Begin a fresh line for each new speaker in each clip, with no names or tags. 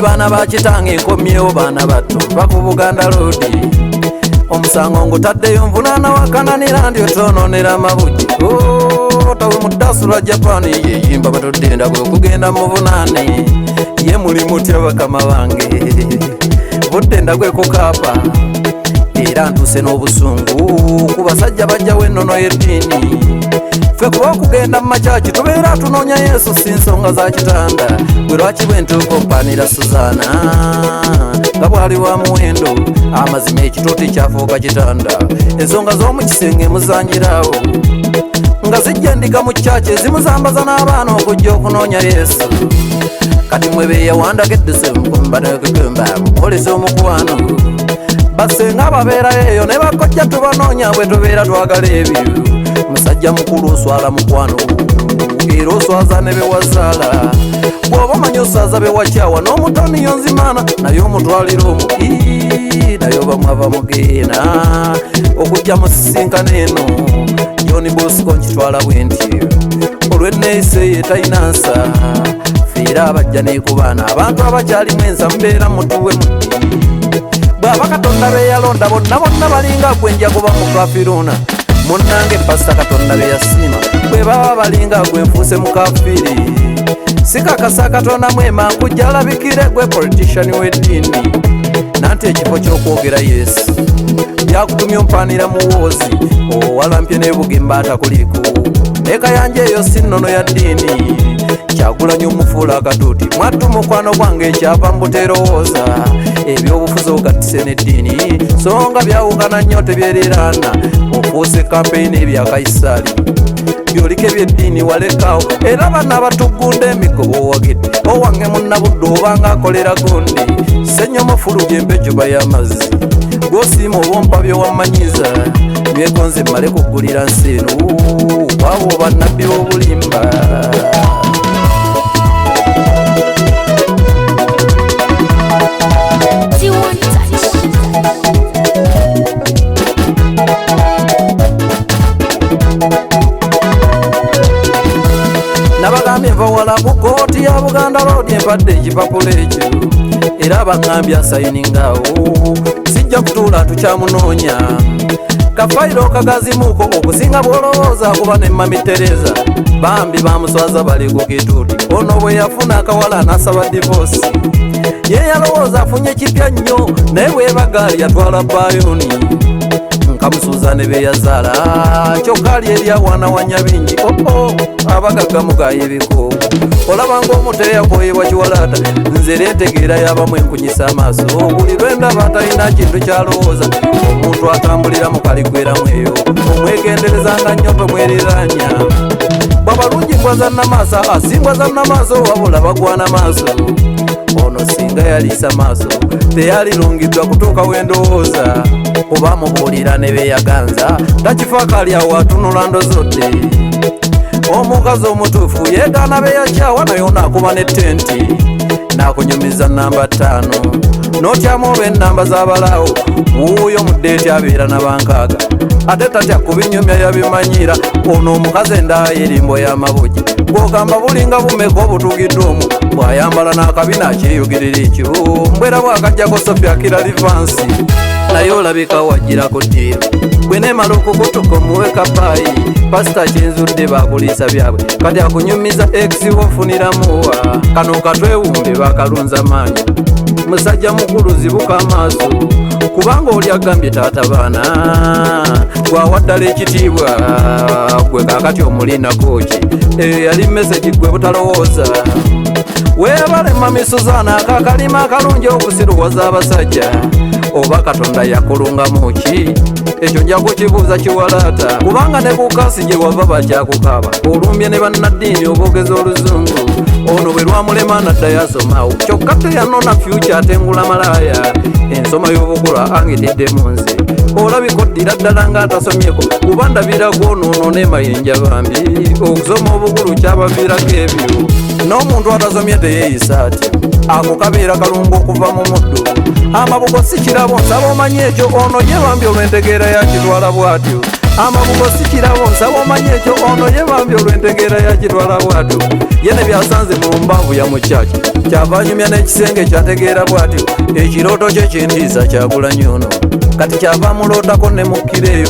muli bana bakitange nkomyewo bana bato baku Buganda Road omusango ngutaddeyo nvunaana wakananira ndi otononera amabuji tawe mudasula Japan yeyimba batodenda gwe kugenda mu bunaane ye muli mutya bakama bange budenda gwe kukapa era ntuse n'obusungu ku basajja bajja w'ennono y'eddiini ffe kuba okugenda mu makyaki tubeera tunoonya Yesu si nsonga za kitanda gwe lwaki bwe ntuuka ompaanira Suzaana nga bwali wa muwendo amazima ekituuti kyafuuka kitanda ensonga z'omu kisenge muzanjiraawo nga zijja ndika mu kyaki ezimuzambaza n'abaana okujja okunoonya Yesu kati mwe beeyawandako eddisemkumbanagemba mukolesa omukwano basenga babeera eyo ne bakojja tubanoonya bwe tubeera twagala ebyo musajja mukulu oswala mukwano era oswaza ne bewazaala bw'oba omanyi oswaza bewakyawa n'omutoni yonzimaana naye omutwalira omu naye oba mwava mugenda okujja musisinkana eno John Bosco nkitwala bwe ntyo olw'enneeyisa ye talina nsa feera abajja neekubaana abantu abakyalimu ensa mubeera mutuwe muti bw'aba Katonda beyalonda bonna bonna balinga gwe nja kuba mu kafiruna munnange Pasita Katonda beyasiima bwe baba balinga gwe nfuuse mu kafiri sikakasa Katonda mwema nkujja alabikire gwe politician w'eddiini nanti ekifo ky'okwogera Yesu byakutumya ompaanira muwoozi owalampye n'ebugemba atakuliiko eka yanje eyo si nnono ya ddiini Kyagulanyi omufuula akatuuti mwattu mukwano gwange ekyava mbuterowooza ebyobufuzi ogattise n'eddiini so nga byawukana nnyo tebyeriraana ofuuse kampeyini ebya Kaisaali byoliko ebyeddiini walekaawo era bana abatugunda emigobo owagedde owange munnabudde obanga akolera gundi ssenyomo fulu gy'embejjuba y'amazzi gw'osiima obompa byewamanyiza byegonze mmale kuggulira nsi eno waabo bannabbi b'obulimba nabagambye nva wala ku kooti ya Buganda Road empadde ekipapula ekyo era baŋŋambye asayiningaawo sijja kutuula tukyamunoonya kafayiro kagazimuuko okusinga bw'olowooza kuba ne Mami Tereza bambi bamuswaza bali ku kituuti ono bwe yafuna akawala n'asaba divoosi ye yalowooza afunye kipya nnyo naye bwebagaali yatwala bayoni nkamusuuza ne beyazaala kyokka ali eri awaanawanya bingi abagaggamugaaya ebiko olabanga omuntu eyakoyebwa kiwalaata nze lentegeera yabamu enkunyisa amaaso buli lwendaba talina kintu kyalowooza omuntu atambulira mu kaligweramu eyo omwegenderezanga nnyo tomwereranya bwabalungi mbwaza nnamaaso asimbwaza nnamaaso wabula bagwana maaso ono singa yaliisa maaso teyalirungiddwa kutuuka wendowooza oba mubuulira ne beeyaganza takifaako ali awo atunula ndozodde omukazi omutuufu yeegaana beyakyawa naye onaakuba n'ettenti n'akunyumiza namba 5 n'otyamu olw'ennamba z'abalaawo wuuyo muddeeti abeera n'abankaaga ate tatya kubinyumya yabimanyira ono omukazi endaya erimbo y'amabuji bw'ogamba bulinga bumeka obutugiddwa omu bw'ayambala n'akabina akyeyogerera ekyo mbwera bw'akajjako Sophia Kiralivansi naye olabika wagirako ddiiro gwe neemala okukutuka omuwe kapaayi pasita kyenzudde bakuliisa byabwe kati akunyumiza ex wofuniramuwa kano katwewumbe bakalunza maanyi musajja mukulu zibuka amaaso kubanga oli agambye taata baana gwawaddala ekitiibwa gwe kaakati omulinako ki yali mesegi gwe butalowooza weebale Mami Suzaana akakalima akalungi okusiruwaza abasajja oba Katonda yakulungamu ki ekyo nja kukibuuza kiwalaata kubanga ne kukasi gye wava bakyakukaaba olumbye ne bannaddiini obwogezi oluzungu ono bwe lwamulema naddayo asomawo kyokka teyanona fyuca atengula malaaya ensoma y'obukula angitidde mu nze olabika oddira ddala ng'atasomyeko kuba ndabirako onoono n'emayinja bambi okusoma obukulu kyabaviirako ebyo n'omuntu atasomye teyeeyisa atya ako kabeera kalungu okuva mu muddo amabugo si kirabo nsaba omanye ekyo ono ye bambi olw'entegeera yakitwala bw'atyo amabugo sikirawo nsaba omanye ekyo ono yebambye olw'entegeera yakitwala bwatyo yene byasanze mu mbavu ya mukyaki kyavanyumya n'ekisenge kyategeera bwatyo ekirooto kye kintiisa Kyagulanyi ono kati kyava mulootako ne mukkireeyo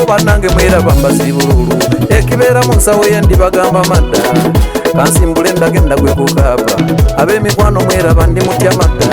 bannange mweraba mbasibululu ekibeera mu nsawo yendi bagamba madda kansimbule ndagenda gwe kukaaba ab'emikwano mweraba ndi mutya madda